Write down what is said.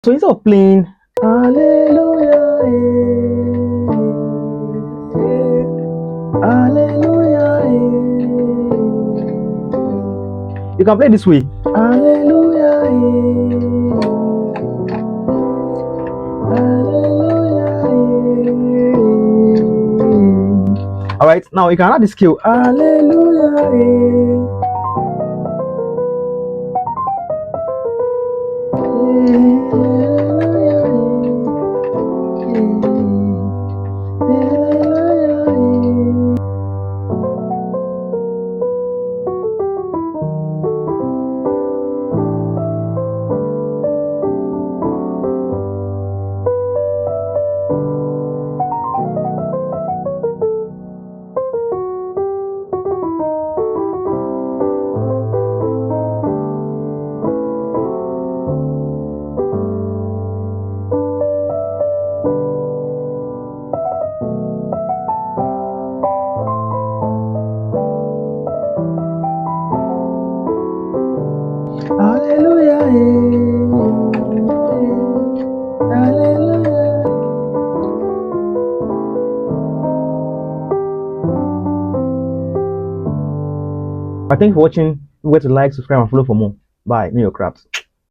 So instead of playing Hallelujah, Hallelujah, you can play this way. Hallelujah, Hallelujah. All right, now you can add the scale. Hallelujah. Hallelujah, hallelujah. I thank you for watching. Wait to like, subscribe, and follow for more. Bye. Knowurcraft.